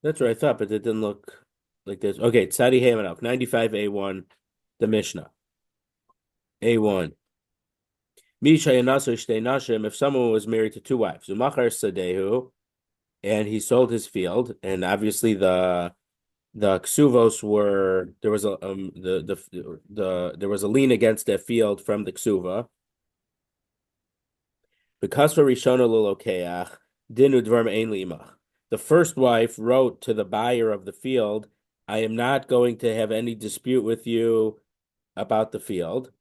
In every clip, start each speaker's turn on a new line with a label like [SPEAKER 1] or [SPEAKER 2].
[SPEAKER 1] That's what I thought, but it didn't look like this. Okay, Tzadi Haymanok, 95A1, the Mishnah. A1. If someone was married to two wives, Umachar Sadehu, and he sold his field, and obviously the Kesuvos were there was a there was a lien against that field from the Kesuva. Because for Rishona Lulokeach, Dinu Dvarm Ein Limach. The first wife wrote to the buyer of the field, I am not going to have any dispute with you about the field.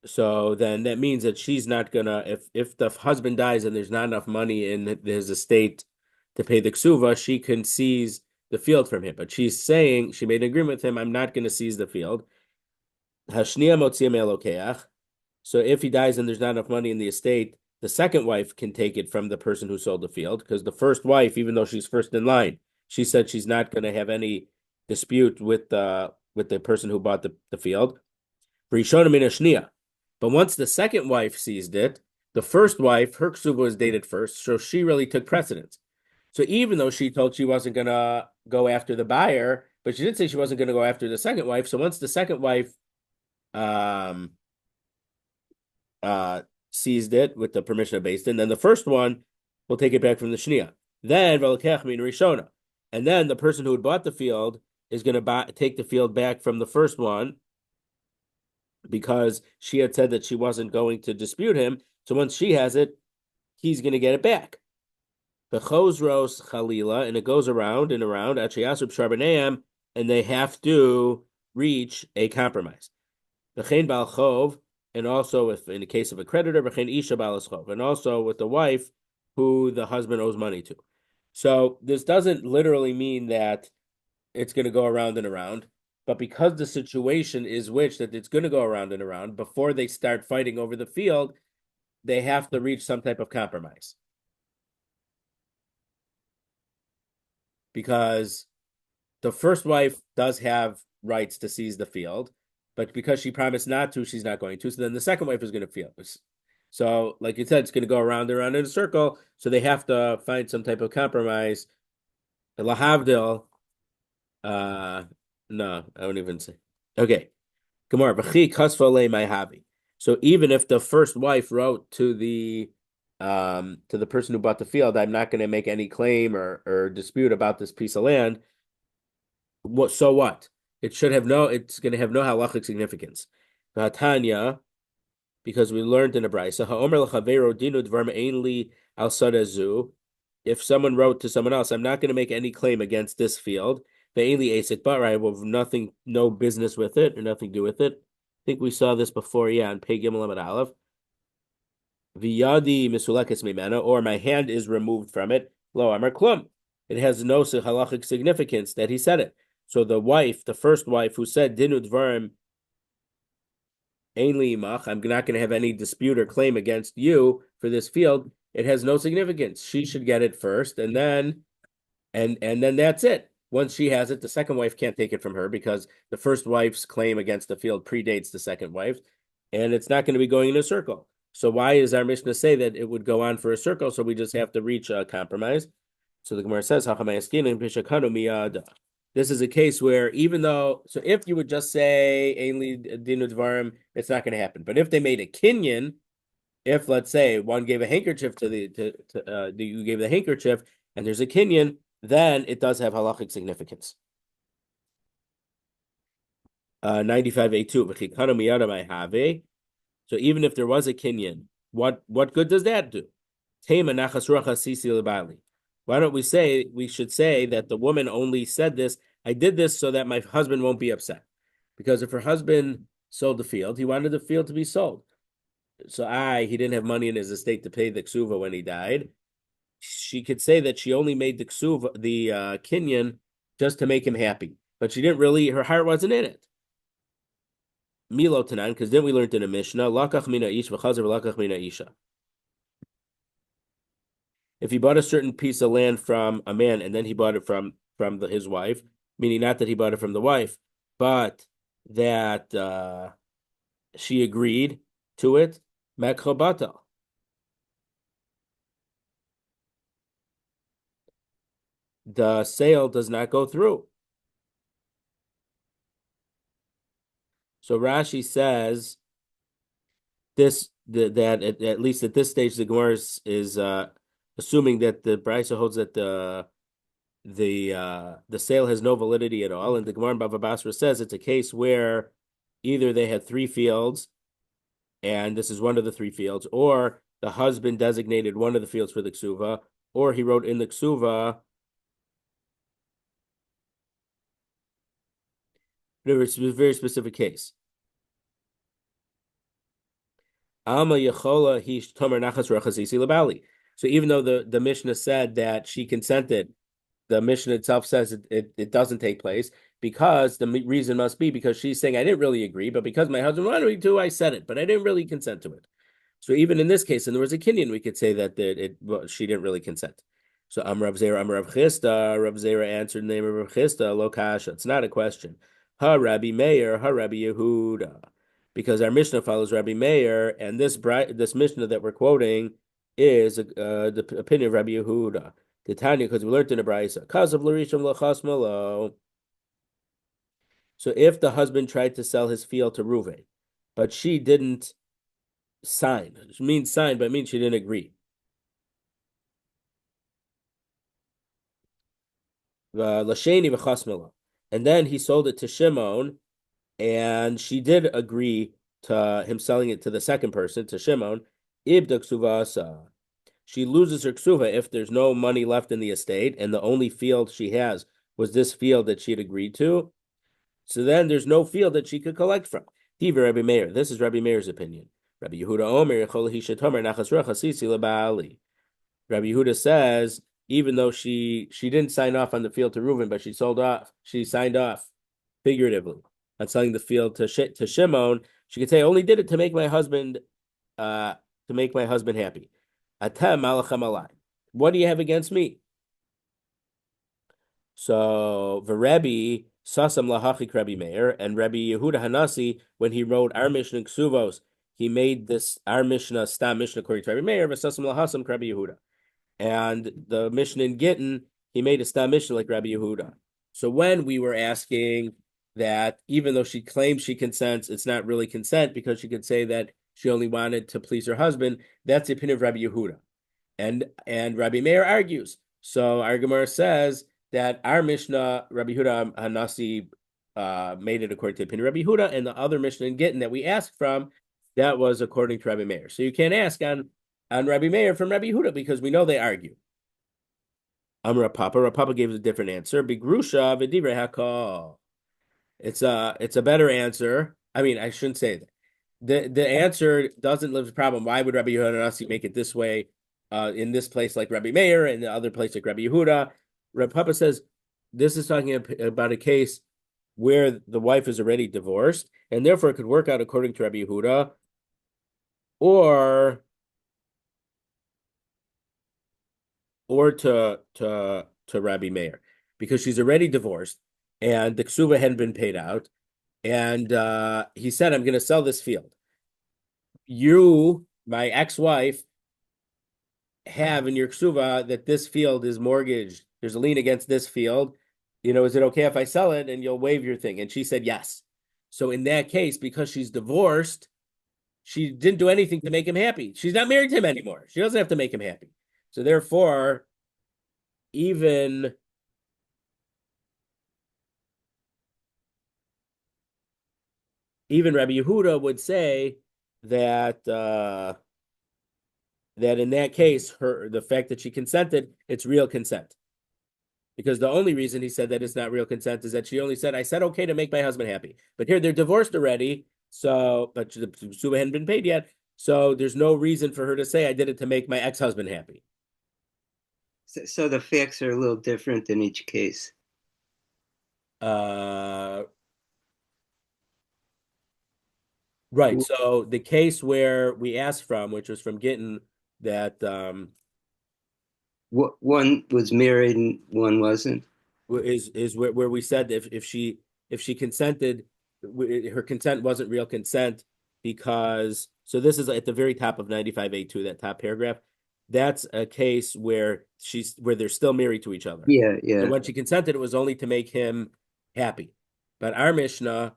[SPEAKER 1] So then that means that she's not gonna if the husband dies and there's not enough money in his estate to pay the ksuva, she can seize the field from him. But she's saying she made an agreement with him, I'm not going to seize the field. Hashnia motzia me'elokeach. So if he dies and there's not enough money in the estate, the second wife can take it from the person who sold the field because the first wife, even though she's first in line, she said she's not going to have any dispute with the person who bought the field. Rishona min hashnia. But once the second wife seized it, the first wife, her ksuba was dated first, so she really took precedence. So even though she told she wasn't going to go after the buyer, but she did say she wasn't going to go after the second wife. So once the second wife um, seized it with the permission of Beis Din, then the first one will take it back from the Shnia. Then Velekech min Rishona. And then the person who had bought the field is going to take the field back from the first one because she had said that she wasn't going to dispute him. So once she has it, he's going to get it back. The chosros chalila, and it goes around and around at sheyasub sharbaneam, and they have to reach a compromise. V'chein bal chov, and also if in the case of a creditor, v'chein isha bal chov, and also with the wife who the husband owes money to. So this doesn't literally mean that it's going to go around and around. But because the situation is which that it's going to go around and around, before they start fighting over the field, they have to reach some type of compromise. Because the first wife does have rights to seize the field, but because she promised not to, she's not going to. So then the second wife is going to feel. So, like you said, it's going to go around and around in a circle. So they have to find some type of compromise. Lahavdil, no, I won't even say. Okay. Gemara, v'chi kasvale my havi. So even if the first wife wrote to the person who bought the field, I'm not going to make any claim or dispute about this piece of land. What? So what? It's going to have no halachic significance. Tanya, because we learned in a brayso, ha'omer l'chavero dinu dvar me'enli al sadazu. If someone wrote to someone else, I'm not going to make any claim against this field. Me'enli asik, but I have nothing, no business with it or nothing to do with it. I think we saw this before, yeah, on Pei Gimel Amud Aleph. V'yadi misulekes mimena, or my hand is removed from it. Lo amar klum. It has no halachic significance that he said it. So the wife, the first wife who said dinu dvarim ein li'imach, I'm not going to have any dispute or claim against you for this field. It has no significance. She should get it first, and then that's it. Once she has it, the second wife can't take it from her because the first wife's claim against the field predates the second wife, and it's not going to be going in a circle. So why does our Mishnah say that it would go on for a circle? So we just have to reach a compromise. So the Gemara says, this is a case where even though, so if you would just say, Dinu Dvarim, it's not going to happen. But if they made a kinyan, if let's say one gave a handkerchief you gave the handkerchief and there's a kinyan, then it does have halachic significance. 95A2. So even if there was a kinyan, what good does that do? Why don't we should say that the woman only said this, I did this so that my husband won't be upset. Because if her husband sold the field, he wanted the field to be sold. So he didn't have money in his estate to pay the ksuva when he died. She could say that she only made the ksuva, the kinyan, just to make him happy. But she didn't really, her heart wasn't in it. Milo Tanan, because then we learned in a Mishnah, Lakach mina ish v'chazer v'lakach mina isha. If he bought a certain piece of land from a man and then he bought it from his wife, meaning not that he bought it from the wife, but that she agreed to it, mekho batal. the sale does not go through. So Rashi says that at least at this stage the Gemara is assuming that the Brisa holds that the sale has no validity at all, and the Gemara in Bava Basra says it's a case where either they had three fields, and this is one of the three fields, or the husband designated one of the fields for the ksuva, or he wrote in the ksuva. It's a very specific case. Alma Yechola Hish Tomer Nachas Rachasisi Labali. So even though the Mishnah said that she consented, the Mishnah itself says it doesn't take place because the reason must be because she's saying I didn't really agree, but because my husband wanted me to, I said it, but I didn't really consent to it. So even in this case, and there was a Kinyan, we could say that she didn't really consent. So Rav Zera, Rav Chisda, Rav Zera answered in the name of Rav Chisda, Lo Kasha. It's not a question. Ha Rabbi Meir, Ha Rabbi Yehuda. Because our Mishnah follows Rabbi Meir, and this Mishnah that we're quoting is the opinion of Rabbi Yehuda. The Tanya, because we learned in the Brisa, Kazav Larisham Lachas Malo. So if the husband tried to sell his field to Ruvain, but she didn't sign, it means sign, but it means she didn't agree. Lasheni V'chas Malo. And then he sold it to Shimon, and she did agree to him selling it to the second person, to Shimon. Ibda Kesuvos. She loses her ksuva if there's no money left in the estate, and the only field she has was this field that she had agreed to. So then there's no field that she could collect from. Rabbi Meir. This is Rabbi Meir's opinion. Rabbi Yehuda Omer Nachas Rachasisi Labali. Rabbi Yehuda says even though she didn't sign off on the field to Reuven, but she signed off figuratively on selling the field to Shimon. She could say, I only did it to make my husband happy. Atem malachem alai. What do you have against me? So the Rabbi Sasam lahachik Rabbi Meir, and Rabbi Yehuda Hanasi, when he wrote our Mishnah in Kesuvos, he made this our Mishnah Stam Mishnah according to Rabbi Meir, Sasam lahasam Rabbi Yehuda. And the Mishnah in Gittin, he made a Stam Mishnah like Rabbi Yehuda. So when we were asking that even though she claims she consents, it's not really consent because she could say that she only wanted to please her husband, that's the opinion of Rabbi Yehuda. And Rabbi Meir argues. So our Gemara says that our Mishnah, Rabbi Yehuda Hanasi, made it according to the opinion of Rabbi Yehuda, and the other Mishnah in Gittin that we asked from, that was according to Rabbi Meir. So you can't ask on Rabbi Meir from Rabbi Yehuda because we know they argue. Rav Papa gave us a different answer. Bigrusha v'divrei hakol. It's a better answer. I mean, I shouldn't say that. The answer doesn't live the problem. Why would Rabbi Yehuda Hanasi make it this way in this place like Rabbi Meir and the other place like Rabbi Yehuda? Rav Papa says this is talking about a case where the wife is already divorced, and therefore it could work out according to Rabbi Yehuda, or to Rabbi Meir, because she's already divorced and the ksuva hadn't been paid out, and he said, I'm going to sell this field. You, my ex-wife, have in your ksuva that this field is mortgaged. There's a lien against this field. Is it okay if I sell it and you'll waive your thing? And she said yes. So in that case, because she's divorced, she didn't do anything to make him happy. She's not married to him anymore. She doesn't have to make him happy. So therefore, even Rabbi Yehuda would say that that in that case, the fact that she consented, it's real consent. Because the only reason he said that it's not real consent is that she only said, I said okay to make my husband happy. But here they're divorced already, but the ksuba hadn't been paid yet, so there's no reason for her to say I did it to make my ex-husband happy.
[SPEAKER 2] So the facts are a little different in each case.
[SPEAKER 1] Right. So the case where we asked from, which was from Gittin, that
[SPEAKER 2] one was married and one wasn't,
[SPEAKER 1] is where we said if she consented, her consent wasn't real consent because. So this is at the very top of 95A2, that top paragraph. that's a case where they're still married to each other.
[SPEAKER 2] Yeah,
[SPEAKER 1] So
[SPEAKER 2] yeah.
[SPEAKER 1] when she consented, it was only to make him happy. But our Mishnah,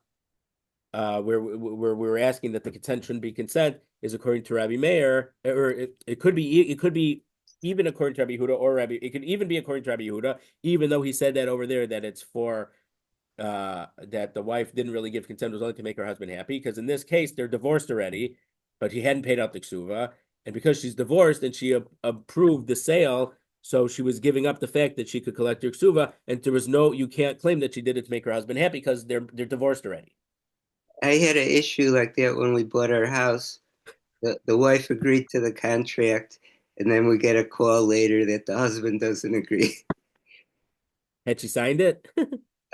[SPEAKER 1] where we were asking that the consent shouldn't be consent, is according to Rabbi Meir, or it could be even according to Rabbi Yehuda or Rabbi. It could even be according to Rabbi Yehuda, even though he said that over there that it's for that the wife didn't really give consent, was only to make her husband happy. Because in this case, they're divorced already, but he hadn't paid out the ksuva, and because she's divorced and she approved the sale, so she was giving up the fact that she could collect her ksuva, and you can't claim that she did it to make her husband happy because they're divorced already.
[SPEAKER 2] I had an issue like that when we bought our house. The wife agreed to the contract, and then we get a call later that the husband doesn't agree.
[SPEAKER 1] Had she signed it?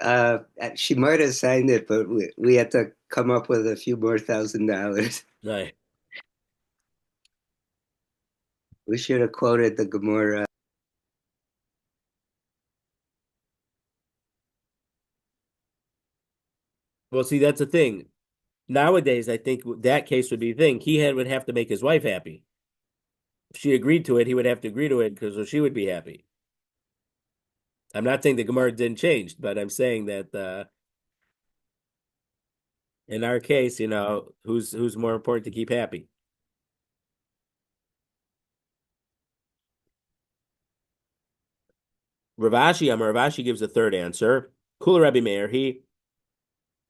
[SPEAKER 2] Uh, she might have signed it, but we had to come up with a few more $1,000.
[SPEAKER 1] Right.
[SPEAKER 2] We should have quoted the Gemara.
[SPEAKER 1] Well, see, that's the thing. Nowadays, I think that case would be the thing. Would have to make his wife happy. If she agreed to it, he would have to agree to it because she would be happy. I'm not saying the Gemara didn't change, but I'm saying that in our case, who's more important to keep happy? Ravashi gives a third answer. Kula Rabbi Meir.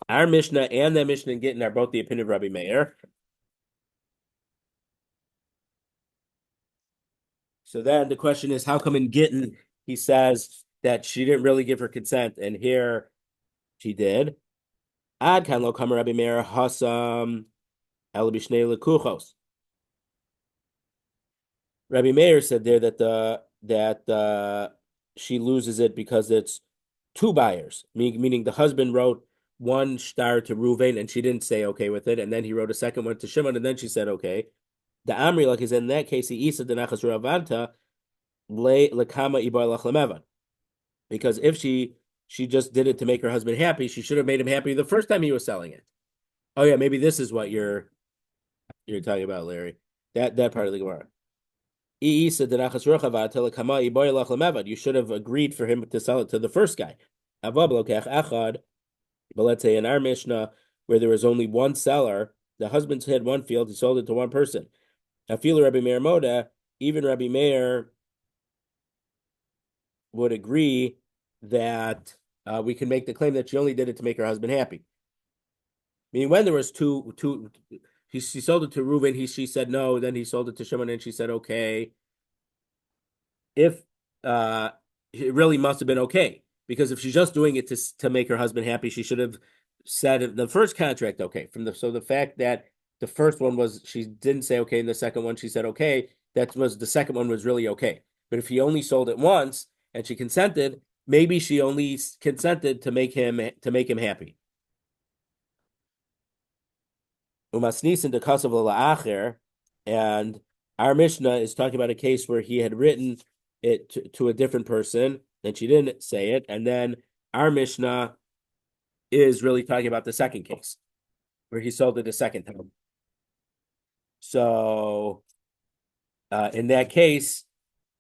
[SPEAKER 1] Our Mishnah and the Mishnah in Gittin are both the opinion of Rabbi Meir. So then the question is, how come in Gittin he says that she didn't really give her consent, and here she did? Ad kan lo kama Rabbi Meir hasam el bishnei lekuchos. Rabbi Meir said there that she loses it because it's two buyers, meaning the husband wrote one star to Ruvain and she didn't say okay with it, and then he wrote a second one to Shimon and then she said okay. The Amri, like is in that case, he isa denachas ravanta le lekama ibar lachlemevan, because if she just did it to make her husband happy, she should have made him happy the first time he was selling it. Oh yeah, maybe this is what you're talking about, Larry. That part of the Gemara. You should have agreed for him to sell it to the first guy. But let's say in our Mishnah, where there was only one seller, the husband had one field, he sold it to one person. I feel Rabbi Meir Moda, even Rabbi Meir would agree that we can make the claim that she only did it to make her husband happy. Meaning when there was two, she sold it to Reuven, she said no, then he sold it to Shimon and she said okay. If it really must have been okay, because if she's just doing it to make her husband happy, she should have said the first contract okay. So the fact that the first one was she didn't say okay, and the second one she said okay, that was the second one was really okay. But if he only sold it once and she consented, maybe she only consented to make him happy. Umasnisin de kasav la'acher, and our Mishnah is talking about a case where he had written it to a different person, and she didn't say it, and then our Mishnah is really talking about the second case where he sold it a second time. So in that case,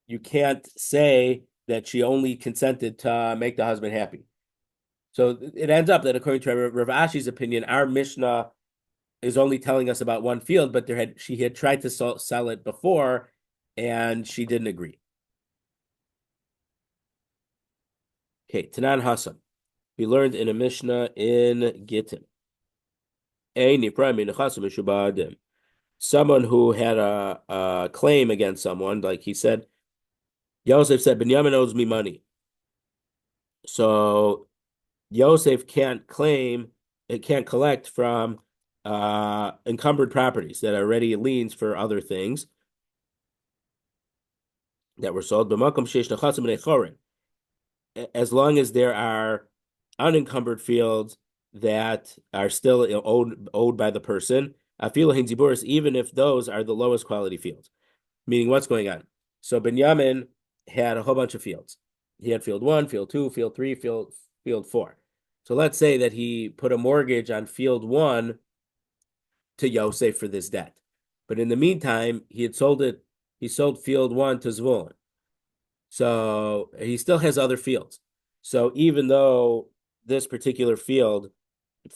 [SPEAKER 1] you can't say that she only consented to make the husband happy. So it ends up that according to Rav Ashi's opinion, our Mishnah is only telling us about one field, but she had tried to sell it before, and she didn't agree. Okay, Tanan Hasan. We learned in a Mishnah in Gittin. Someone who had a claim against someone, like he said, Yosef said, Binyamin owes me money. So Yosef can't collect from encumbered properties that are already liens for other things that were sold. As long as there are unencumbered fields that are still owed by the person, even if those are the lowest quality fields. Meaning, what's going on? So Binyamin had a whole bunch of fields. He had field 1, field 2, field 3, field 4. So let's say that he put a mortgage on field 1 to Yosef for this debt. But in the meantime, he he sold field 1 to Zvulun. So he still has other fields. So even though this particular field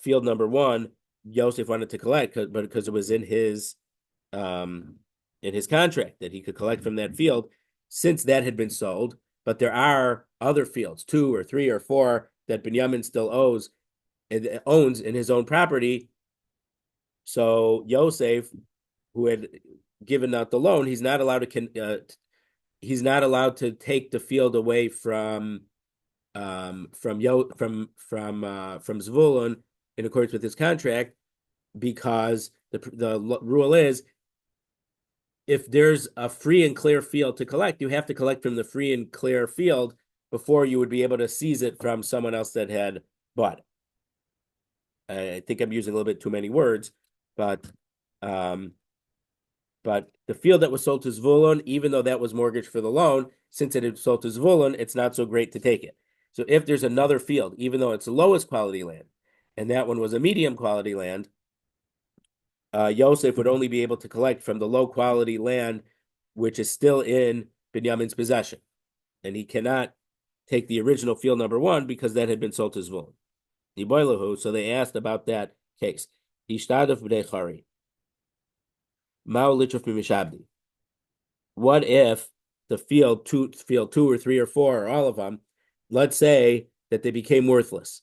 [SPEAKER 1] number 1, Yosef wanted to collect, but because it was in his contract that he could collect from that field, since that had been sold, but there are other fields, 2 or 3 or 4, that Binyamin still owns in his own property. So Yosef, who had given out the loan, he's not allowed to take the field away from Zvulun in accordance with his contract, because the rule is, if there's a free and clear field to collect, you have to collect from the free and clear field before you would be able to seize it from someone else that had bought it. I think I'm using a little bit too many words, but the field that was sold to Zvulun, even though that was mortgaged for the loan, since it had sold to Zvulun, it's not so great to take it. So if there's another field, even though it's the lowest quality land, and that one was a medium quality land, Yosef would only be able to collect from the low quality land, which is still in Binyamin's possession. And he cannot take the original field number 1 because that had been sold to Zvulun. So they asked about that case. What if the field 2 or 3 or 4 or all of them, let's say that they became worthless.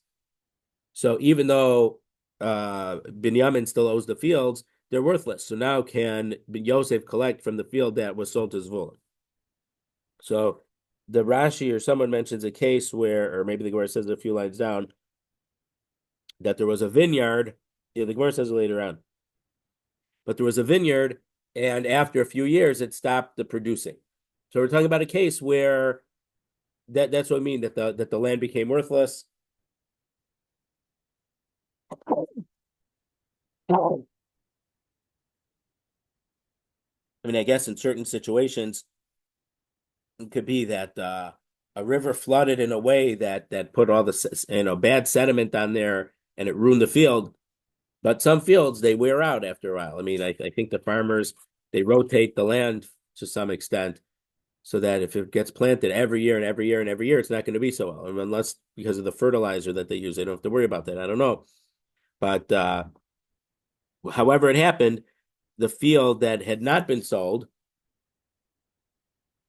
[SPEAKER 1] So even though Binyamin still owes the fields, they're worthless. So now can Yosef collect from the field that was sold to Zvulun? So the Rashi or someone mentions a case where, or maybe the Gemara says it a few lines down, that there was a vineyard. Yeah, the Gemara says it later on. But there was a vineyard, and after a few years, it stopped the producing. So we're talking about a case where that's what I mean, that the land became worthless. I mean, I guess in certain situations, it could be that a river flooded in a way that put all the bad sediment on there, and it ruined the field. But some fields, they wear out after a while. I mean, I think the farmers, they rotate the land to some extent, so that if it gets planted every year and every year and every year, it's not going to be so well. Unless because of the fertilizer that they use, they don't have to worry about that. I don't know. But however it happened, the field that had not been sold,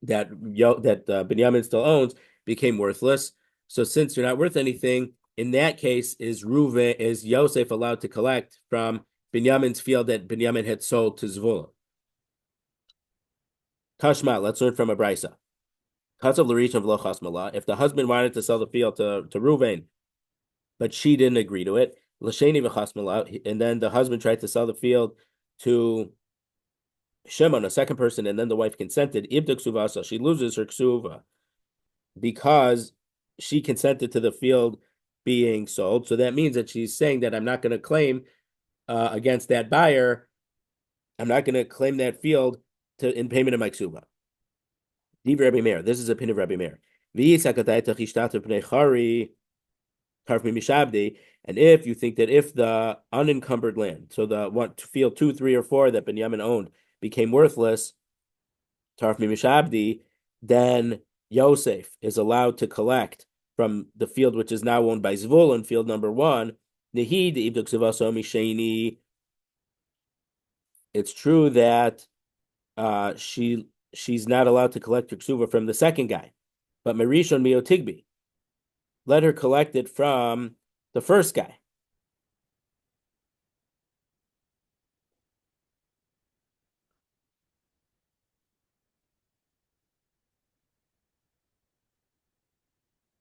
[SPEAKER 1] that Binyamin still owns, became worthless. So since they're not worth anything, in that case, is Yosef allowed to collect from Binyamin's field that Binyamin had sold to Zvulun? Tashma, let's learn from a brisa. If the husband wanted to sell the field to Reuven, but she didn't agree to it, and then the husband tried to sell the field to Shimon, a second person, and then the wife consented, she loses her ksuva because she consented to the field being sold. So that means that she's saying that I'm not going to claim against that buyer. I'm not going to claim that field in payment of my ksuva. Rabbi Meir. This is a opinion of Rabbi Meir. And if you think that if the unencumbered land, so the field 2, 3, or 4 that Binyamin owned became worthless, Tarf Mishabdi, then Yosef is allowed to collect from the field which is now owned by Zvulun, field number 1. It's true that she's not allowed to collect her ksuva from the second guy, but Marishon Miotigbi, let her collect it from the first guy.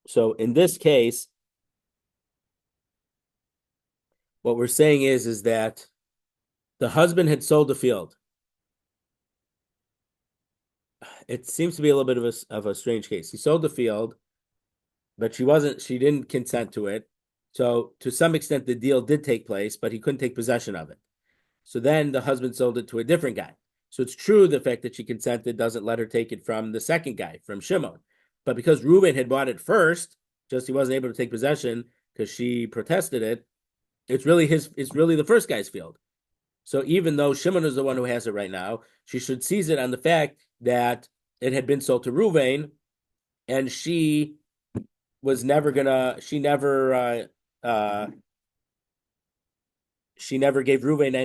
[SPEAKER 1] So in this case, what we're saying is that the husband had sold the field. It seems to be a little bit of a strange case. He sold the field, but she didn't consent to it. So to some extent, the deal did take place, but he couldn't take possession of it. So then the husband sold it to a different guy. So it's true the fact that she consented doesn't let her take it from the second guy, from Shimon. But because Reuben had bought it first, just he wasn't able to take possession because she protested it, it's really the first guy's field. So even though Shimon is the one who has it right now, she should seize it on the fact that it had been sold to Ruvain, and she was never gonna. She never gave Ruvain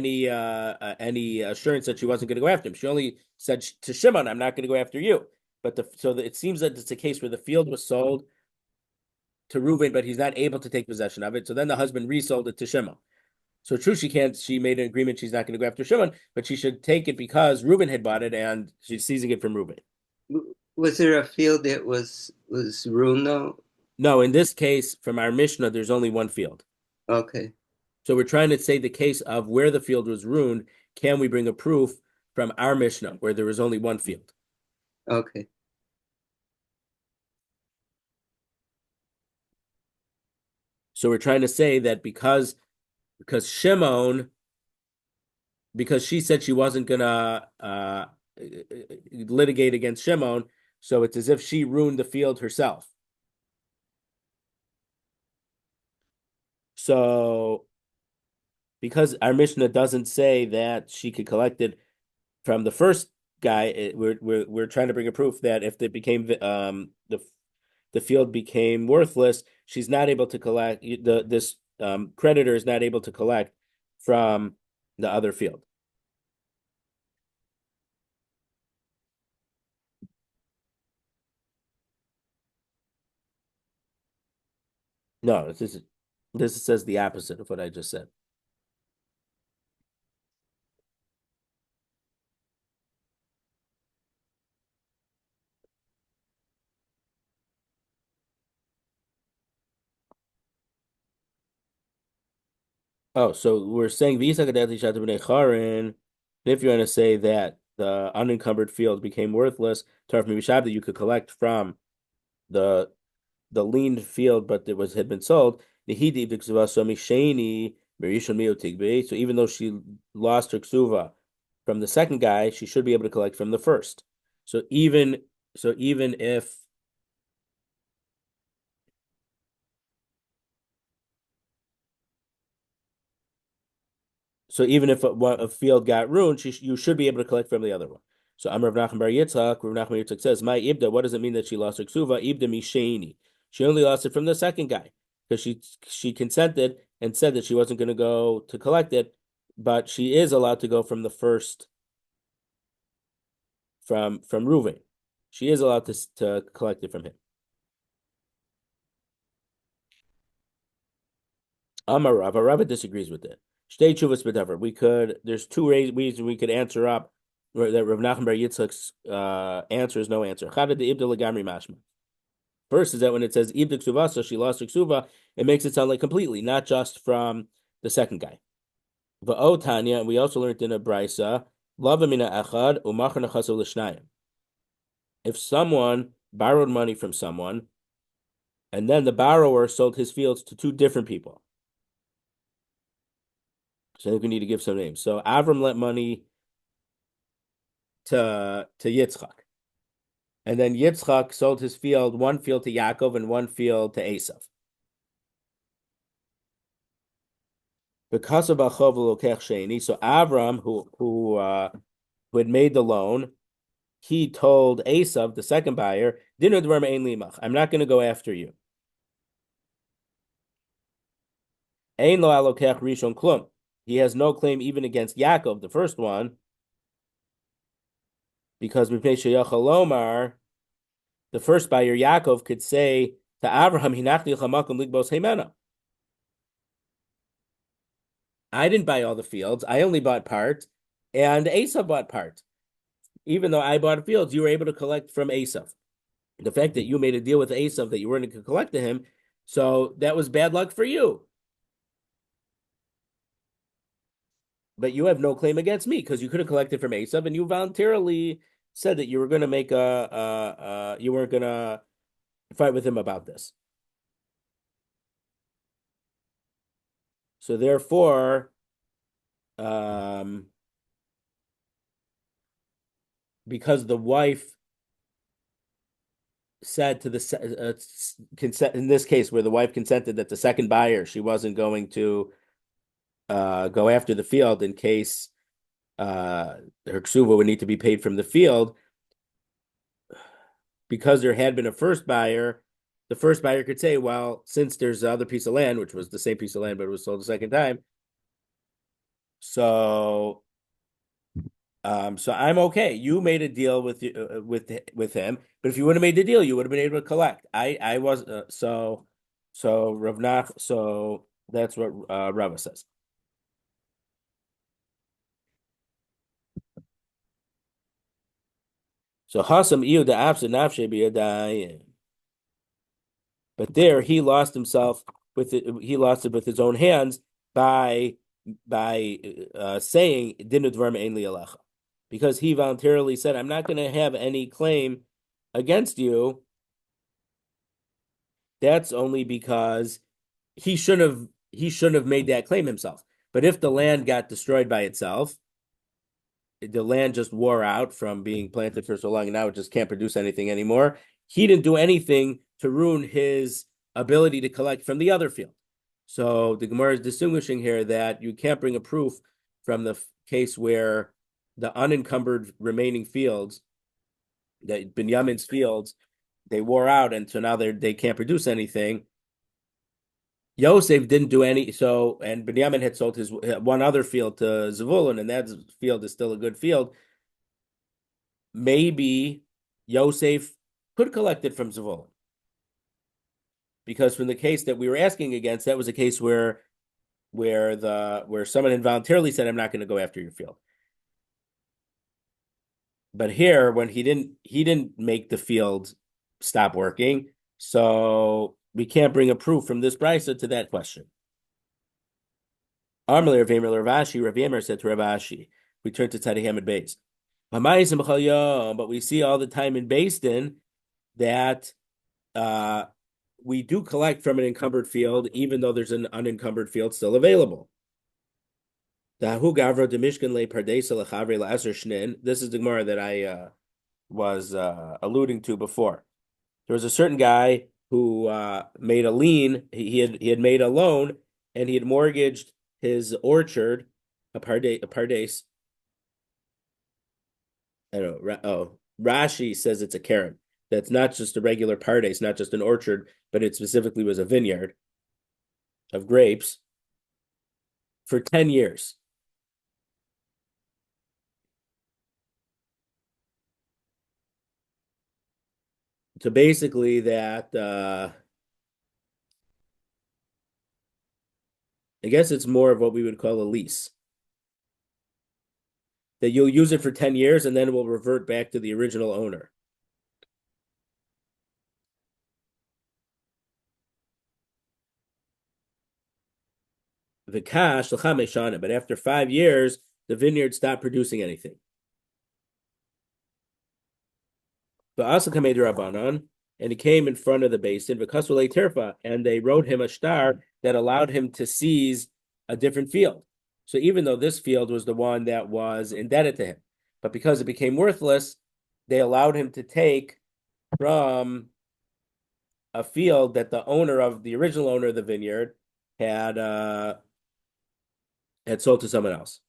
[SPEAKER 1] any assurance that she wasn't going to go after him. She only said to Shimon, "I'm not going to go after you." But it seems that it's a case where the field was sold to Ruvain, but he's not able to take possession of it. So then the husband resold it to Shimon. So true, she can't. She made an agreement she's not going to go after Shimon, but she should take it because Reuben had bought it and she's seizing it from Reuben.
[SPEAKER 2] Was there a field that was ruined though?
[SPEAKER 1] No, in this case, from our Mishnah, there's only one field.
[SPEAKER 2] Okay.
[SPEAKER 1] So we're trying to say the case of where the field was ruined. Can we bring a proof from our Mishnah where there was only one field?
[SPEAKER 2] Okay.
[SPEAKER 1] So we're trying to say that because Shimon, because she said she wasn't gonna litigate against Shimon, so it's as if she ruined the field herself. So because our Mishnah doesn't say that she could collect it from the first guy, we're trying to bring a proof that if it became the field became worthless, she's not able to collect this creditor is not able to collect from the other field. No, this says the opposite of what I just said. Oh, so we're saying if you want to say that the unencumbered field became worthless, that you could collect from the the leaned field, but it had been sold. So even though she lost her ksuva from the second guy, she should be able to collect from the first. So even so, even if a field got ruined, you should be able to collect from the other one. So Amar Rav Nachman Bar Yitzchak, Rav Nachman Yitzchak says, "My ibda." What does it mean that she lost her ksuva? Ibda misheni. She only lost it from the second guy because she consented and said that she wasn't going to go to collect it, but she is allowed to go from the first from Reuven. She is allowed to collect it from him. Amar Rava. Rava disagrees with it. Shtei tshuvas b'davar. There's two reasons we could answer up that Rav Nachman Bar Yitzchak's answer is no answer. Chada de ibda legamri mashma. First is that when it says ibda ksuva, so she lost her ksuva, it makes it sound like completely, not just from the second guy. Va'o Tanya, and we also learned in a brisa, lava mina echad umachar nechaso l'shnayim. If someone borrowed money from someone, and then the borrower sold his fields to two different people. So I think we need to give some names. So Avram lent money to Yitzchak. And then Yitzchak sold his field, one field to Yaakov and one field to Esav. Because of Achov Lokech Sheni, so Avram, who had made the loan, he told Esav, the second buyer, I'm not going to go after you. Ein lo alokech rishon klum. He has no claim even against Yaakov, the first one, because Mipnei Sheyachal Lomar, the first buyer, Yaakov, could say to Abraham, Hinachti chamakom ligbos heimena. I didn't buy all the fields. I only bought part, and Esav bought part. Even though I bought fields, you were able to collect from Esav. The fact that you made a deal with Esav that you weren't going to collect to him, so that was bad luck for you. But you have no claim against me because you could have collected from Esav, and you voluntarily said that you were going to make you weren't going to fight with him about this. So therefore, because the wife said to the consent in this case where the wife consented that the second buyer she wasn't going to go after the field in case her ksuva would need to be paid from the field. because there had been a first buyer, the first buyer could say, well, since there's the other piece of land, which was the same piece of land, but it was sold a second time, so so I'm okay. You made a deal with him, but if you would have made the deal, you would have been able to collect. I was so Rav Nach, so that's what Rava says. So Hasam Iu the absent nafshe biyadayim. But there he lost himself with it, he lost it with his own hands by saying Dinu Dvarm Ein Li Alecha. Because he voluntarily said, I'm not going to have any claim against you. That's only because he shouldn't have made that claim himself. But if the land got destroyed by itself, the land just wore out from being planted for so long, and now it just can't produce anything anymore. He didn't do anything to ruin his ability to collect from the other field. So the Gemara is distinguishing here that you can't bring a proof from the case where the unencumbered remaining fields, that Binyamin's fields, they wore out, and so now they can't produce anything. Yosef didn't do any, so, and Binyamin had sold his one other field to Zevulun, and that field is still a good field. Maybe Yosef could collect it from Zevulun, because from the case that we were asking against, that was a case where someone involuntarily said, "I'm not going to go after your field." But here, when he didn't make the field stop working, so we can't bring a proof from this brisa to that question. Armler Ravashi, Rav Yemer said to Ravashi, we turn to Tzadi Hamid Beis. But we see all the time in Beis Din that we do collect from an encumbered field, even though there's an unencumbered field still available. This is the Gemara that I was alluding to before. There was a certain guy who made a lien. He had made a loan, and he had mortgaged his orchard, a pardes. I don't know. Rashi says it's a karen. That's not just a regular pardes, not just an orchard, but it specifically was a vineyard of grapes for 10 years. So basically that I guess it's more of what we would call a lease. That you'll use it for 10 years and then it will revert back to the original owner. The cash, but after 5 years, the vineyard stopped producing anything. But also came Rabbanan, and he came in front of the basin, and they wrote him a star that allowed him to seize a different field. So even though this field was the one that was indebted to him, but because it became worthless, they allowed him to take from a field that the original owner of the vineyard had sold to someone else.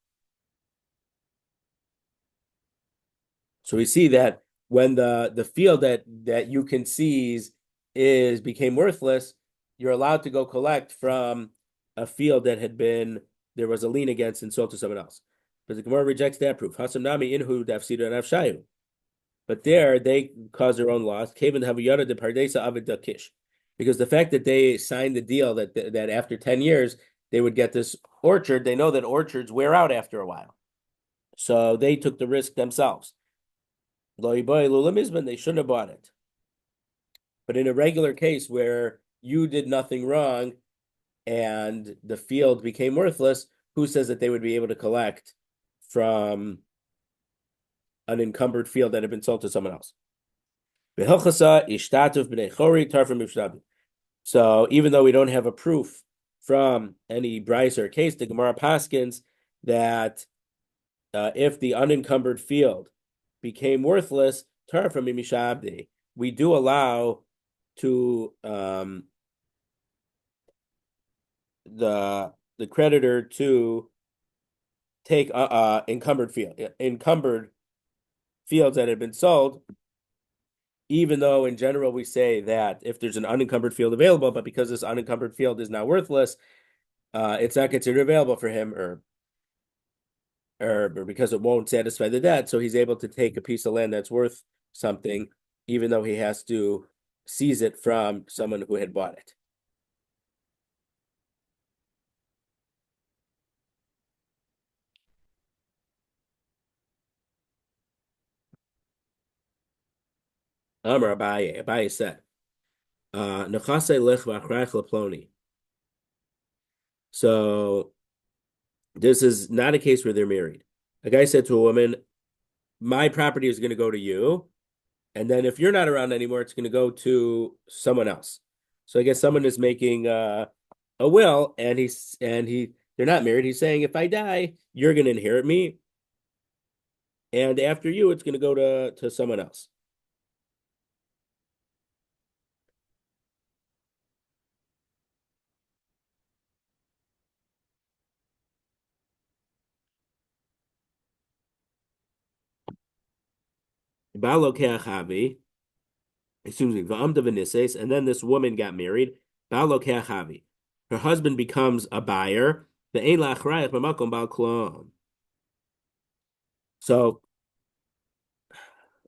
[SPEAKER 1] So we see that when the field that you can seize became worthless, you're allowed to go collect from a field that there was a lien against and sold to someone else. But the Gemara rejects that proof. Hasamnami inhu dafsidu and avshayu. But there they cause their own loss. Kaven haviyada de pardesa avid dakish. Because the fact that they signed the deal that after 10 years they would get this orchard, they know that orchards wear out after a while. So they took the risk themselves. They shouldn't have bought it. But in a regular case where you did nothing wrong and the field became worthless, who says that they would be able to collect from an encumbered field that had been sold to someone else? So even though we don't have a proof from any Bryce or case, the Gemara paskins that if the unencumbered field became worthless, we do allow to the creditor to take encumbered fields that had been sold, even though in general we say that if there's an unencumbered field available, but because this unencumbered field is now worthless, it's not considered available for him, or because it won't satisfy the debt, so he's able to take a piece of land that's worth something, even though he has to seize it from someone who had bought it. Amar Abaye. Abaye said, "Nechase lich v'achrach leploni." So this is not a case where they're married. A guy said to a woman, "My property is going to go to you, and then if you're not around anymore, it's going to go to someone else." So I guess someone is making a will, and they're not married. He's saying, "If I die, you're going to inherit me, and after you, it's going to go to someone else." Excuse me, and then this woman got married. Her husband becomes a buyer. So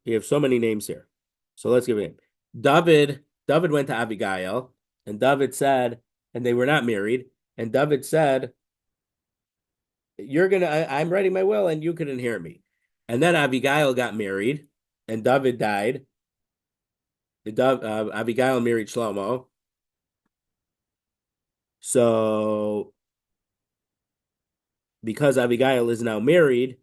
[SPEAKER 1] we have so many names here. So let's give a name. David went to Abigail, and David said, and they were not married, and David said, I'm writing my will, and you can inherit me. And then Abigail got married, and David died. Abigail married Shlomo. So because Abigail is now married,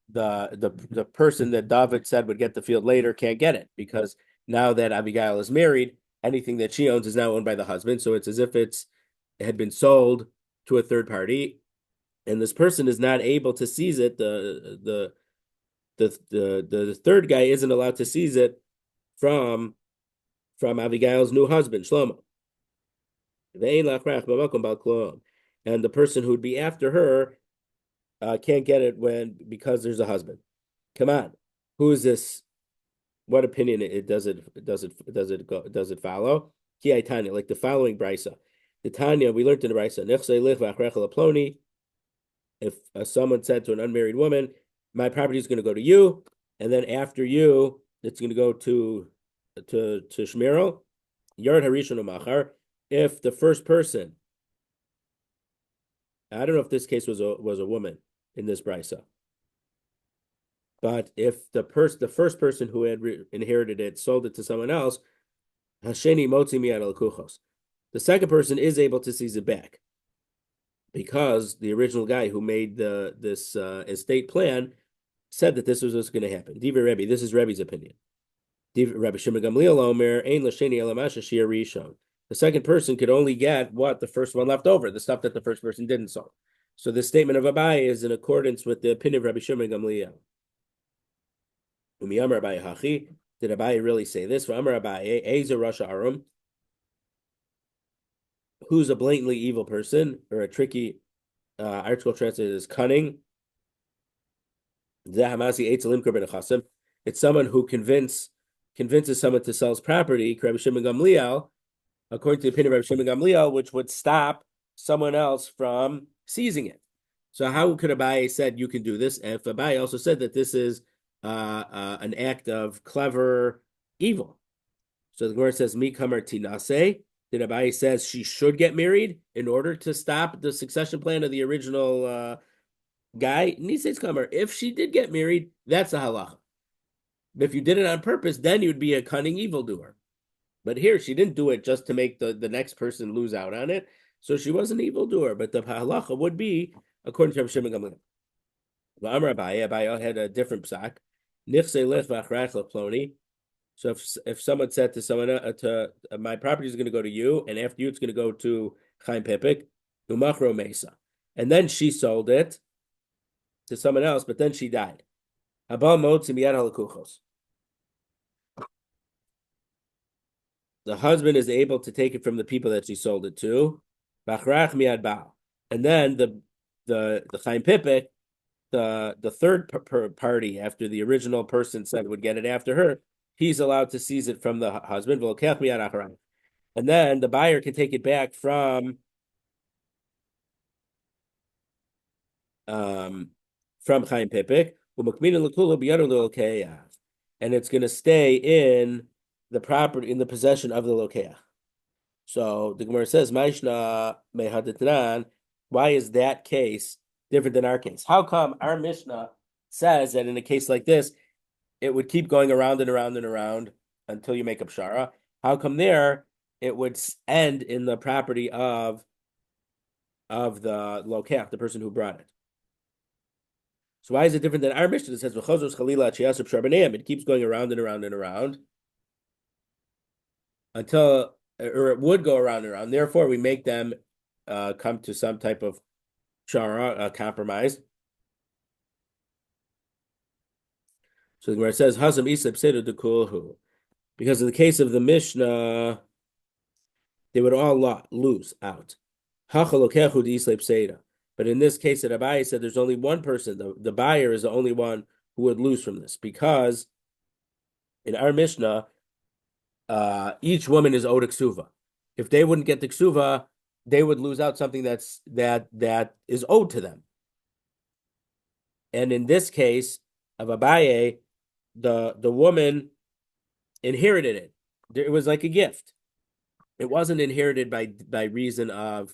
[SPEAKER 1] the person that David said would get the field later can't get it, because now that Abigail is married, anything that she owns is now owned by the husband. So it's as if it had been sold to a third party, and this person is not able to seize it. The third guy isn't allowed to seize it from Abigail's new husband, Shlomo. And the person who'd be after her can't get it because there's a husband. Come on, who is this? What opinion does it follow? Ki Tanya, like the following brisa. The Tanya we learned in the brisa. If someone said to an unmarried woman, "My property is going to go to you," and then after you, it's going to go to Shmirel, Yard Harishon Machar. If the first person, I don't know if this case was a woman in this brisa, but if the first person who had inherited it sold it to someone else, Hasheni Motzi Miyad Al Kuchos, the second person is able to seize it back, because the original guy who made this estate plan said that this was what's going to happen. Diva Rebbe, this is Rebbe's opinion. Rabbi Shimon Gamliel Omer, Ein Lasheni Elamasha Shir Rishon. The second person could only get what the first one left over, the stuff that the first person didn't sell. So this statement of Abai is in accordance with the opinion of Rabbi Shimon Gamliel. Umi Amar Abai Hachi, did Abai really say this? For Amar Abai, Ezer Rasha Arum, who's a blatantly evil person, or a tricky, article translated as cunning. It's someone who convinces someone to sell his property, Rabbi Shimon Gamliel, according to the opinion of Rabbi Shimon Gamliel, which would stop someone else from seizing it. So how could Abaye said you can do this? And if Abaye also said that this is an act of clever evil. So the Gemara says, Mi kamar tinase. That Abaye says she should get married in order to stop the succession plan of the original guy. Nises kamar. If she did get married, that's a halacha. If you did it on purpose, then you'd be a cunning evildoer. But here, she didn't do it just to make the next person lose out on it. So she was an evildoer. But the halacha would be, according to Rabbi Shimon Gamliel. Abaye had a different psak. So if someone said to someone, my property is going to go to you, and after you, it's going to go to Chaim Pipik, Umachro Mesa. And then she sold it to someone else, but then she died. The husband is able to take it from the people that she sold it to. And then the Chaim Pipik, the third party after the original person said would get it after her, he's allowed to seize it from the husband. And then the buyer can take it back Chaim Pipik, and it's going to stay in the property, in the possession of the lokeach. So the Gemara says, Maishna mehaditran. Why is that case different than our case? How come our Mishnah says that in a case like this, it would keep going around and around and around until you make up shara? How come there it would end in the property of the lokeach, the person who brought it? So why is it different than our Mishnah that says it keeps going around and around and around until, or it would go around and around. Therefore, we make them come to some type of shara, compromise. So the Gemara says, Hasam Isa Psedu Dekulhu. Because in the case of the Mishnah, they would all lose out. But in this case, that Rabbi said there's only one person, the buyer is the only one who would lose from this, because in our Mishnah, each woman is owed a ksuva. If they wouldn't get the ksuva, they would lose out something that is owed to them. And in this case of Abaye, the woman inherited it. It was like a gift. It wasn't inherited by reason of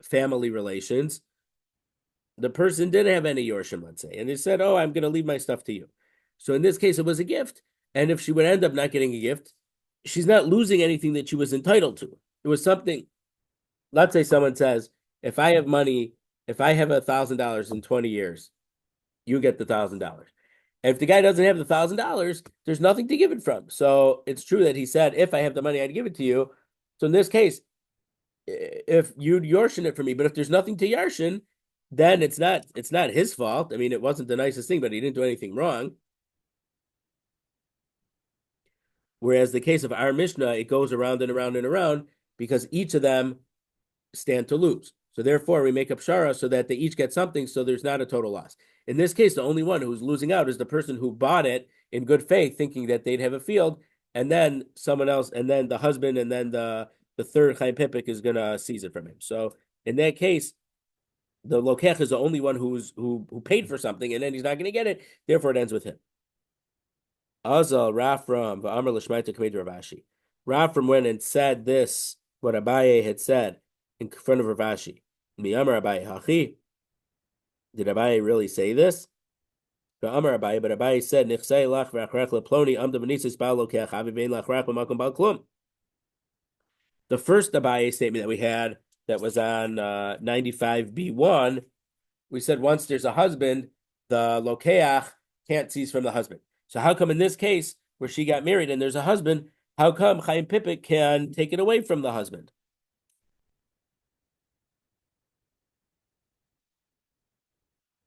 [SPEAKER 1] family relations. The person didn't have any yorshim, let's say, and they said, "Oh, I'm going to leave my stuff to you." So in this case, it was a gift. And if she would end up not getting a gift, she's not losing anything that she was entitled to. It was something. Let's say someone says, "If I have money, if I have $1,000 in 20 years, you get the $1,000." And if the guy doesn't have the $1,000, there's nothing to give it from. So it's true that he said, "If I have the money, I'd give it to you." So in this case, if you'd yarshin it for me, but if there's nothing to yarshin, then it's not his fault. I mean, it wasn't the nicest thing, but he didn't do anything wrong. Whereas the case of our Mishnah, it goes around and around and around because each of them stand to lose. So therefore, we make up shara so that they each get something, so there's not a total loss. In this case, the only one who's losing out is the person who bought it in good faith, thinking that they'd have a field, and then someone else, and then the husband, and then the third Chaim Pipik is going to seize it from him. So in that case, the lokech is the only one who paid for something, and then he's not going to get it. Therefore, it ends with him. Azal Rafram v'Amar l'shmaita kamed Ravashi. Rafram went and said this, what Abaye had said in front of Ravashi. Mi Amar Abaye hachi. Did Abaye really say this? V'Amar Abaye, but Abaye said nichsei lach v'achrach leploni amda b'nitzis ba'al lokech avi vein lachrach b'makom ba'al klum. The first Abaye statement that we had that was on 95b1, we said once there's a husband, the lokeach can't seize from the husband. So how come in this case where she got married and there's a husband, how come Chaim Pipik can take it away from the husband?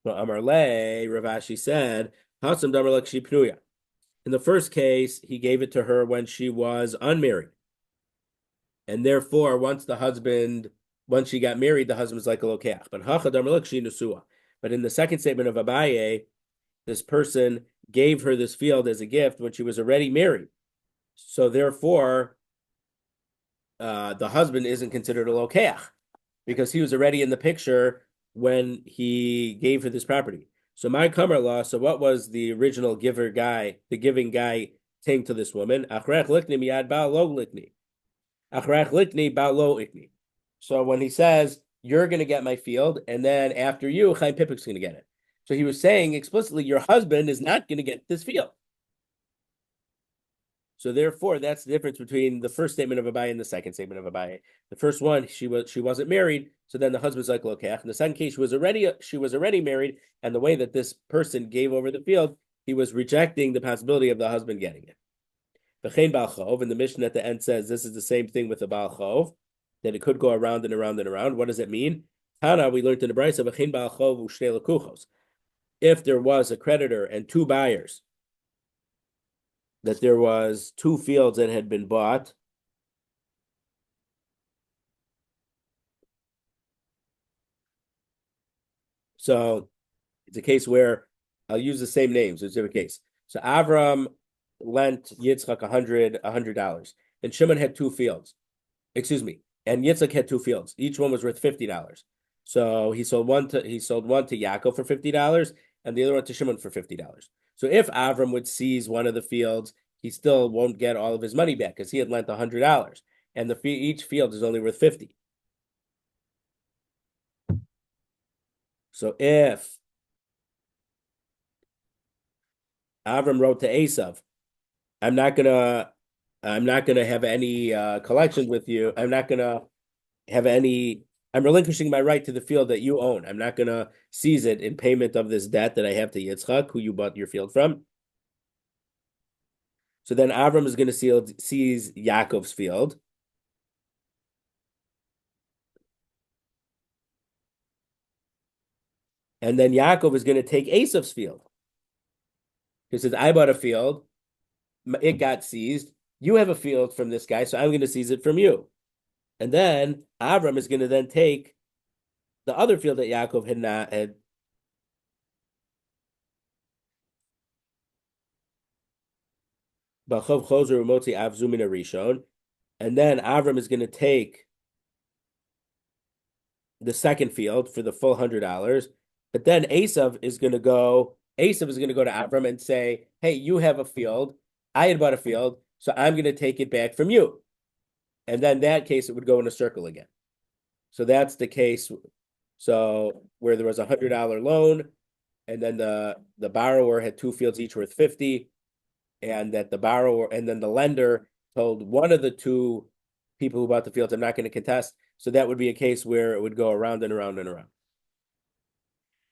[SPEAKER 1] So Amar Le, Ravashi said, Hasam Damar Lakshi Pnuya. In the first case, he gave it to her when she was unmarried. And therefore, once she got married, the husband's like a lokeach. But Hacha Damar Lakshi Nusua. But in the second statement of Abaye, this person gave her this field as a gift when she was already married. So therefore, the husband isn't considered a lokeach because he was already in the picture when he gave her this property. So my kamar law, so what was the original giving guy saying to this woman? Achrech likni miyad ba'al lo likni. Achrech likni ba'al lo ikni. So when he says, you're going to get my field, and then after you, Chaim Pipik's going to get it. So he was saying explicitly, your husband is not going to get this field. So therefore, that's the difference between the first statement of Abaye and the second statement of Abaye. The first one, she wasn't married, so then the husband's like lokeach. In the second case, she was already married, and the way that this person gave over the field, he was rejecting the possibility of the husband getting it. V'chein ba'al chov, and the Mishnah at the end says this is the same thing with the ba'al chov, that it could go around and around and around. What does it mean? Tana, we learned in the Brisa, v'chein ba'al chov u'shnei lekuchos. If there was a creditor and two buyers, that there was two fields that had been bought, so it's a case where I'll use the same names. It's a different case. So Avram lent Yitzchak $100, and Shimon had two fields. Excuse me, and Yitzchak had two fields. Each one was worth $50. So he sold one to Yaakov for $50, and the other one to Shimon for $50. So if Avram would seize one of the fields, he still won't get all of his money back because he had lent $100, and each field is only worth 50. So if Avram wrote to Esav, I'm not gonna have any collections with you. I'm not gonna have any. I'm relinquishing my right to the field that you own. I'm not gonna seize it in payment of this debt that I have to Yitzchak, who you bought your field from. So then Avram is going to seize Yaakov's field. And then Yaakov is going to take Esav's field. He says, I bought a field. It got seized. You have a field from this guy, so I'm going to seize it from you. And then Avram is going to then take the other field that Yaakov had not had. And then Avram is going to take the second field for the full $100. But then Esav is going to go to Avram and say, hey, you have a field. I had bought a field, so I'm going to take it back from you. And then that case, it would go in a circle again. So that's the case. So where there was $100 loan, and then the borrower had two fields each worth 50, and that the borrower and then the lender told one of the two people who bought the fields, I'm not going to contest. So that would be a case where it would go around and around and around.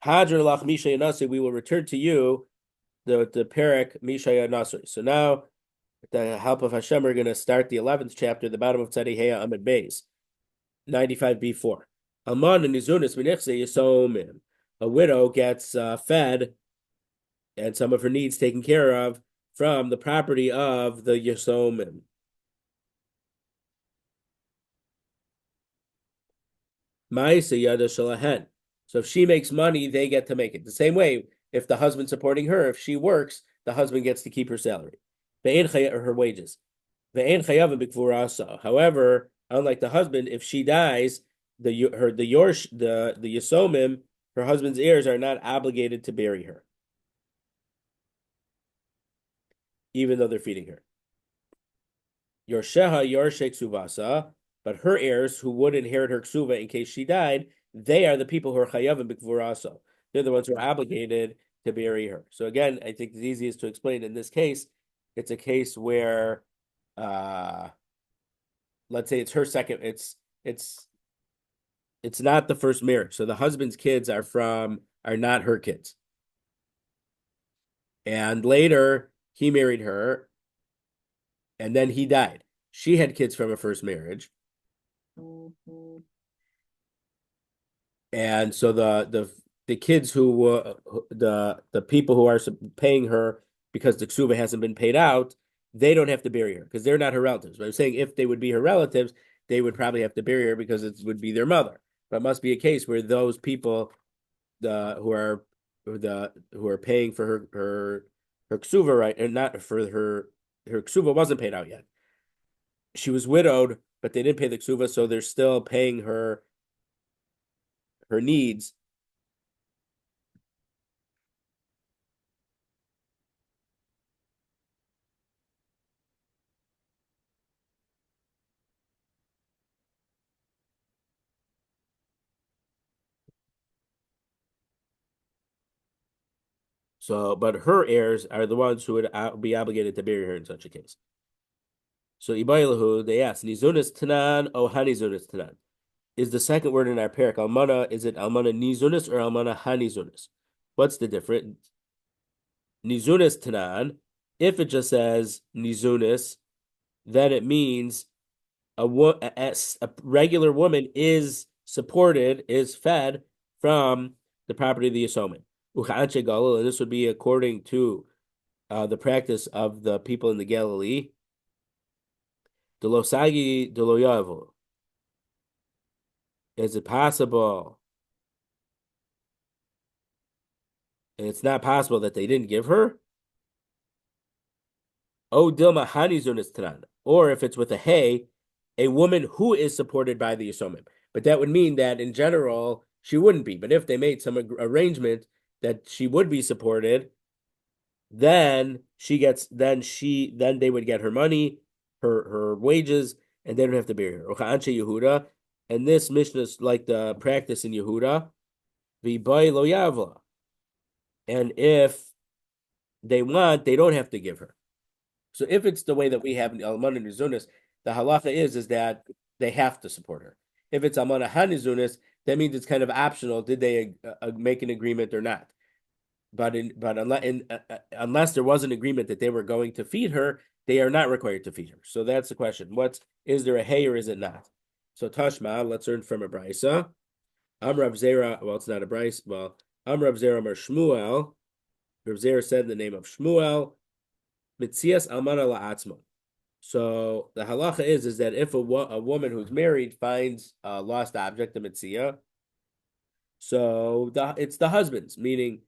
[SPEAKER 1] Hadr lach Misha Yanasi, we will return to you the Perek Misha Yanasi. So now, with the help of Hashem, we're going to start the 11th chapter, the bottom of Tzadihaya Amid Beis, 95b4. Alman and Nizunis Minichse Yisomim. A widow gets fed and some of her needs taken care of from the property of the Yisomim. Ma'isa Yada Shalahen. So if she makes money, they get to make it. The same way, if the husband's supporting her, if she works, the husband gets to keep her salary, or her wages. However, unlike the husband, if she dies, the Yisomim, her husband's heirs, are not obligated to bury her, even though they're feeding her. Yorsheha Yorshek Suvasa, but her heirs who would inherit her ksuva in case she died, they are the people who are chayavim b'kvuraso. They're the ones who are obligated to bury her. So again, I think the easiest to explain in this case, it's a case where, let's say it's her second. It's not the first marriage. So the husband's kids are not her kids. And later he married her, and then he died. She had kids from a first marriage. And so the kids who the people who are paying her because the ksuva hasn't been paid out, they don't have to bury her because they're not her relatives. But I'm saying if they would be her relatives, they would probably have to bury her because it would be their mother. But it must be a case where those people who are paying for her ksuva, right, and not for her ksuva wasn't paid out yet. She was widowed, but they didn't pay the ksuva, so they're still paying her needs. So, but her heirs are the ones who would be obligated to bury her in such a case. So, Ibaylahu, they ask, Nizunis Tanan, oh Hanizunis Tanan. Is the second word in our parak, Almana, is it Almana Nizunis or Almana Hanizunis? What's the difference? Nizunis Tanan, if it just says Nizunis, then it means a regular woman is fed from the property of the Yisomim. And this would be according to the practice of the people in the Galilee. Delosagi deloyavu. Is it possible? And it's not possible that they didn't give her. O Dilma Hani Zunis Tanan. Or if it's with a hey, a woman who is supported by the Yisomim. But that would mean that in general, she wouldn't be. But if they made some arrangement that she would be supported, then then they would get her money, her wages, and they don't have to bury her. Yehuda, and this Mishnah is like the practice in Yehuda, v'bay lo yavla. And if they want, they don't have to give her. So if it's the way that we have in Almana Nizunis, the halacha is that they have to support her. If it's Almana Hanizunis, that means it's kind of optional. Did they make an agreement or not? But unless there was an agreement that they were going to feed her, they are not required to feed her. So that's the question. Is there a hay or is it not? So Tashma, let's learn from a brisa. Rav Zera. Well, it's not a brisa. Well, Rav Zera Mar Shmuel. Rav Zera said in the name of Shmuel, Mitzias Almana la'atzmo. So the halacha is that if a woman who's married finds a lost object, a mitzia, so it's the husband's, meaning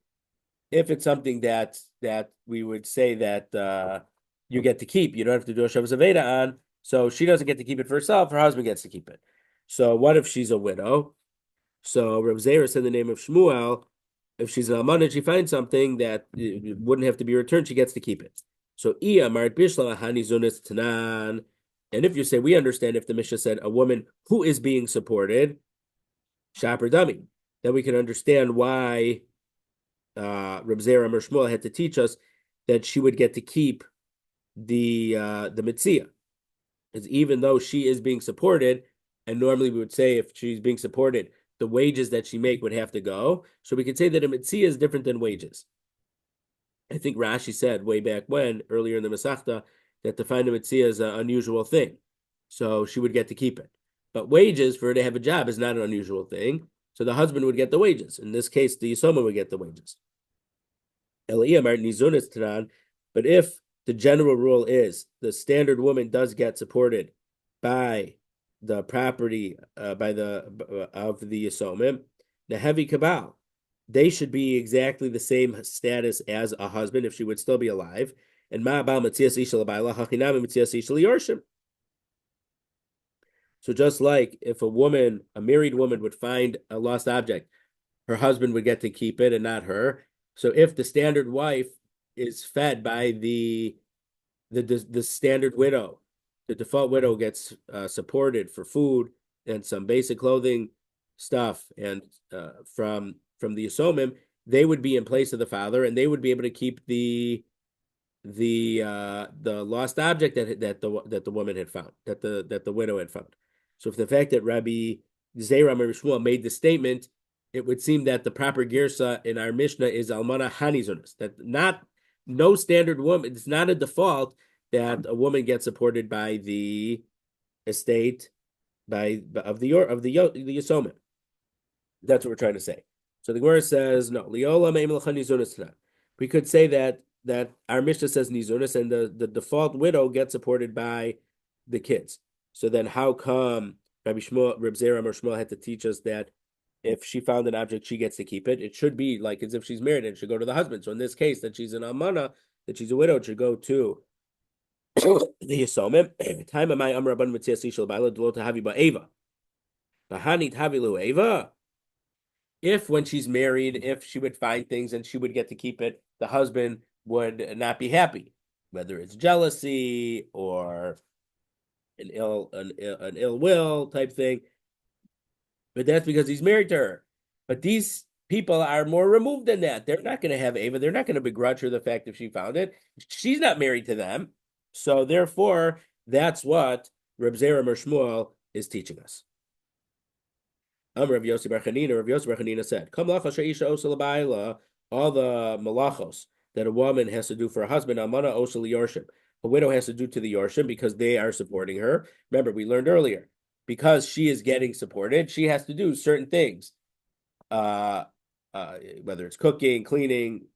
[SPEAKER 1] if it's something that we would say that you get to keep, you don't have to do a Shabbos Aveda on. So she doesn't get to keep it for herself; her husband gets to keep it. So what if she's a widow? So Reb Zera said the name of Shmuel. If she's an almana, she finds something that it wouldn't have to be returned, she gets to keep it. So Iya Marit Bishla Hani Zunis Tanan. And if you say we understand if the Mishnah said a woman who is being supported, Shaper Dummy, then we can understand why Reb Zera Shmuel had to teach us that she would get to keep the mitzia. Because even though she is being supported, and normally we would say if she's being supported, the wages that she make would have to go. So we could say that a mitzia is different than wages. I think Rashi said way back when, earlier in the Masechta, that to find a mitzia is an unusual thing. So she would get to keep it. But wages for her to have a job is not an unusual thing. So the husband would get the wages. In this case, the Yisoma would get the wages. But if the general rule is the standard woman does get supported by the property by the of the Yisomim, the heavy kabal, they should be exactly the same status as a husband if she would still be alive. And so just like if a married woman would find a lost object, her husband would get to keep it and not her. So if the standard wife is fed by the standard widow, the default widow gets supported for food and some basic clothing stuff, and from the Yisomim, they would be in place of the father, and they would be able to keep the lost object that the woman had found, that the widow had found. So if the fact that Rabbi Zera Shmuel made the statement, it would seem that the proper girsa in our Mishnah is Almana Hanizunas, that no standard woman, it's not a default that a woman gets supported by the estate of the Yisomim. That's what we're trying to say. So the Gemara says no. Liola me'imel Hanizunas. We could say that our Mishnah says Nizunas, and the default widow gets supported by the kids. So then how come Reb Zera Shmuel had to teach us that if she found an object, she gets to keep it? It should be like as if she's married and it should go to the husband. So in this case, that she's an almana, that she's a widow, it should go to the Yisomim. Time of my Amraban Mitzias Ishal Baila Dlo Tahavi Ba'eva. Bahani Tavilu Eva. If when she's married, if she would find things and she would get to keep it, the husband would not be happy, whether it's jealousy or an ill will type thing. But that's because he's married to her. But these people are more removed than that. They're not going to have Ava. They're not going to begrudge her the fact if she found it. She's not married to them. So therefore, that's what Reb Zera Shmuel is teaching us. Rav Yossi Bar Chanina said, all the malachos that a woman has to do for a husband, Amana Osel Yorshim, a widow has to do to the Yorshim because they are supporting her. Remember, we learned earlier, because she is getting supported, she has to do certain things, whether it's cooking, cleaning.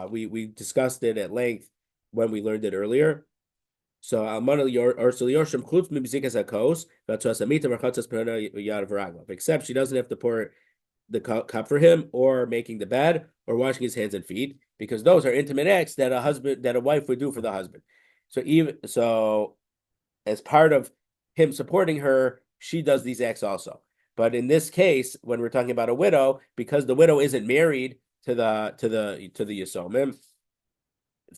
[SPEAKER 1] We discussed it at length when we learned it earlier. So except she doesn't have to pour the cup for him, or making the bed, or washing his hands and feet, because those are intimate acts that a wife would do for the husband. So as part of him supporting her, she does these acts also. But in this case, when we're talking about a widow, because the widow isn't married to the Yisomim,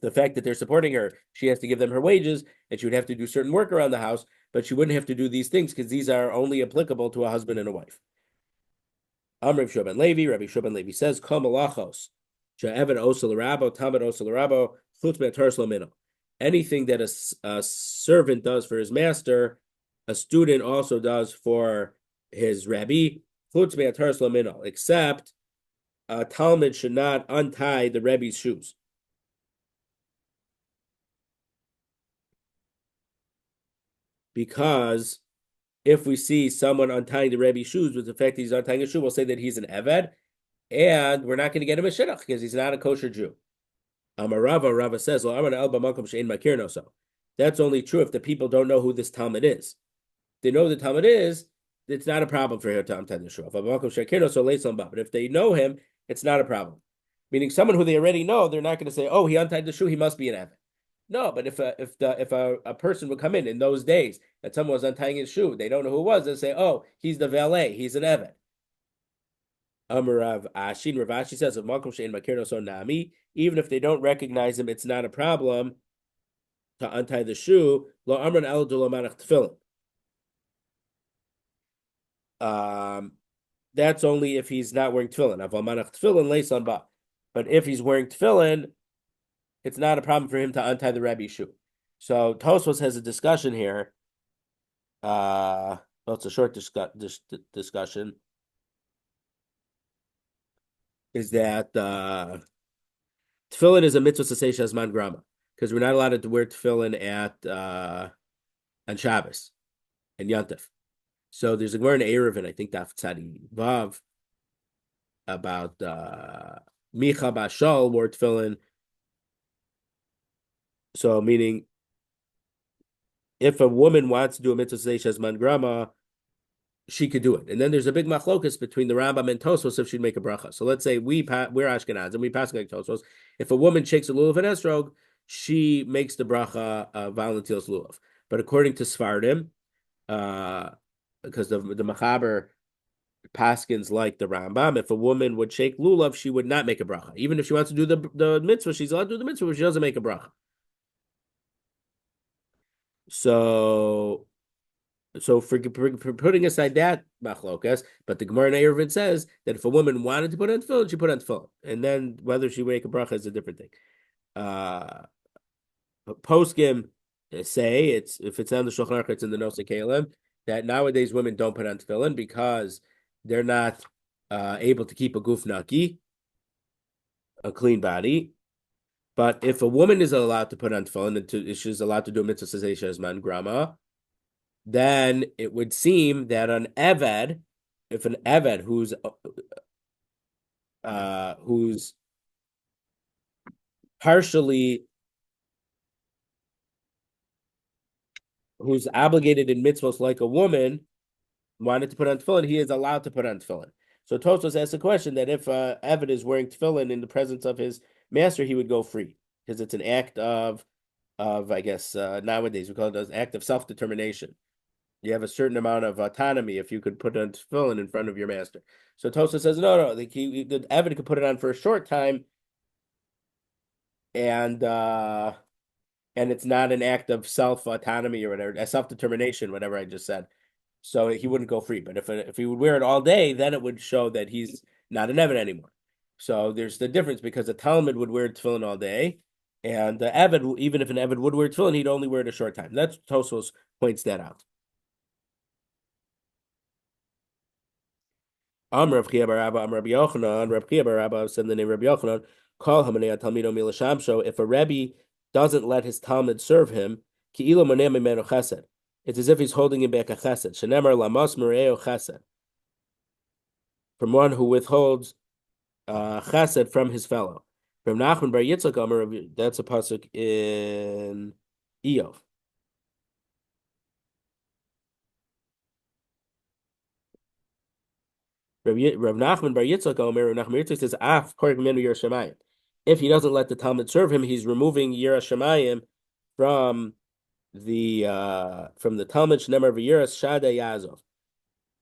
[SPEAKER 1] the fact that they're supporting her, she has to give them her wages, and she would have to do certain work around the house, but she wouldn't have to do these things because these are only applicable to a husband and a wife. Amr Shoban Levi, Rabbi Shoban Levi says, Kol malachos, she'evan osel rabo, tamid osel rabo, chutz me'atar slomino. Anything that a servant does for his master, a student also does for his rabbi, chutz me'atar slomino, except a talmid should not untie the rabbi's shoes. Because if we see someone untying the Rebbe's shoes with the fact that he's untying a shoe, we'll say that he's an Eved, and we're not going to get him a shidduch because he's not a kosher Jew. Rava says, that's only true if the people don't know who this Talmud is. If they know who the Talmud is, it's not a problem for him to untie the shoe. But if they know him, it's not a problem. Meaning someone who they already know, they're not going to say, oh, he untied the shoe, he must be an Eved. No, but if a person would come in those days that someone was untying his shoe, they don't know who it was, they say, oh, he's the valet, he's an Eved. Rav Ashi says, even if they don't recognize him, it's not a problem to untie the shoe. That's only if he's not wearing tefillin. But if he's wearing tefillin, it's not a problem for him to untie the Rabbi's shoe. So Tosfos has a discussion here. Well, it's a short discussion. Is that tefillin is a mitzvah sasei shazman grama because we're not allowed to wear tefillin at on Shabbos and Yantif. So there's a Gemara in Eruvin, I think Daf Tzadi Vav, about Micha Bashal wore tefillin. So meaning, if a woman wants to do a mitzvah shazman grama, she could do it. And then there's a big machlokus between the Rambam and Tosfos if she'd make a bracha. So let's say we're Ashkenaz and we pass like Tosfos. If a woman shakes a lulav and esrog, she makes the bracha volunteers lulav. But according to Sfardim, because the Machaber paskins like the Rambam, if a woman would shake lulav, she would not make a bracha. Even if she wants to do the mitzvah, she's allowed to do the mitzvah, but she doesn't make a bracha. So for putting aside that machlokas, but the Gemara in Eruvin says that if a woman wanted to put on tefillin, she put on tefillin, and then whether she make a bracha is a different thing. Poskim say if it's on the Shulchan Aruch, it's in the Nosei Kalim, that nowadays women don't put on tefillin because they're not able to keep a guf naki, a clean body. But if a woman is allowed to put on tefillin, and she's allowed to do a mitzvah sasei shazman grama, then it would seem that if an Eved who's partially obligated in mitzvos like a woman wanted to put on tefillin, he is allowed to put on tefillin. So Tosfos asks the question that if Eved is wearing tefillin in the presence of his master, he would go free because it's an act of I guess nowadays we call it an act of self-determination. You have a certain amount of autonomy if you could put on tefillin in front of your master. So Tosfos says, no, the Eved could put it on for a short time, and it's not an act of self-autonomy or whatever, self-determination, whatever I just said. So he wouldn't go free. But if he would wear it all day, then it would show that he's not an Eved anymore. So there's the difference because a Talmud would wear tefillin all day, and the Eved, even if an Eved would wear tefillin, he'd only wear it a short time. That's Tosfos points that out. Rav Chia bar Rabba, Rabbi Yochanan, Rav Chia bar Rabba said the name Rabbi Yochanan, call Hamanei Talmido Milashamsho. If a Rebbe doesn't let his Talmud serve him, Ki'ilo Moneh Mimenu Chesed. It's as if he's holding him back a Chesed. Shenemar Lamos Mereo Chesed. From one who withholds Chesed from his fellow. From Nachman bar Yitzchak Amar, that's a pasuk in Iyov. Rav Nachman bar Yitzchak Omer, Rav Nachman Yitzchak says, "Af korek menu Yerushalayim." If he doesn't let the Talmud serve him, he's removing Yerushalayim from the Talmud Shneimar V'yiras Shada Yazov.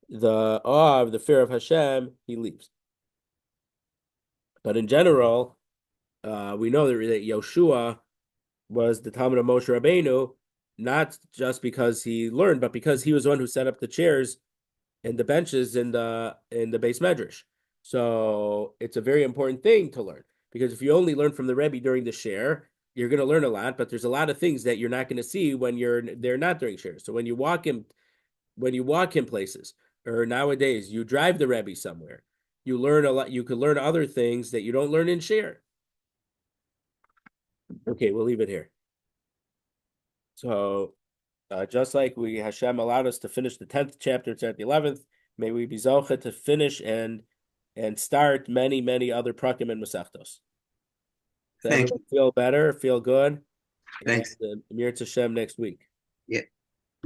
[SPEAKER 1] The awe of the fear of Hashem, he leaves. But in general, we know that Yoshua was the Talmud of Moshe Rabbeinu, not just because he learned, but because he was the one who set up the chairs and the benches in the base medrash. So it's a very important thing to learn, because if you only learn from the Rebbe during the share, you're going to learn a lot, but there's a lot of things that you're not going to see when they're not during shares. So when you walk in places, or nowadays you drive the Rebbe somewhere, you learn a lot. You could learn other things that you don't learn in share. Okay, we'll leave it here. So just like Hashem allowed us to finish the 10th chapter, it's at the 11th. May we be zocha to finish and start many, many other prakim and masechtos. So
[SPEAKER 2] Thank
[SPEAKER 1] everyone
[SPEAKER 2] you.
[SPEAKER 1] feel better, feel good, and
[SPEAKER 2] Thanks.
[SPEAKER 1] Mir Hashem next week.
[SPEAKER 2] Yeah.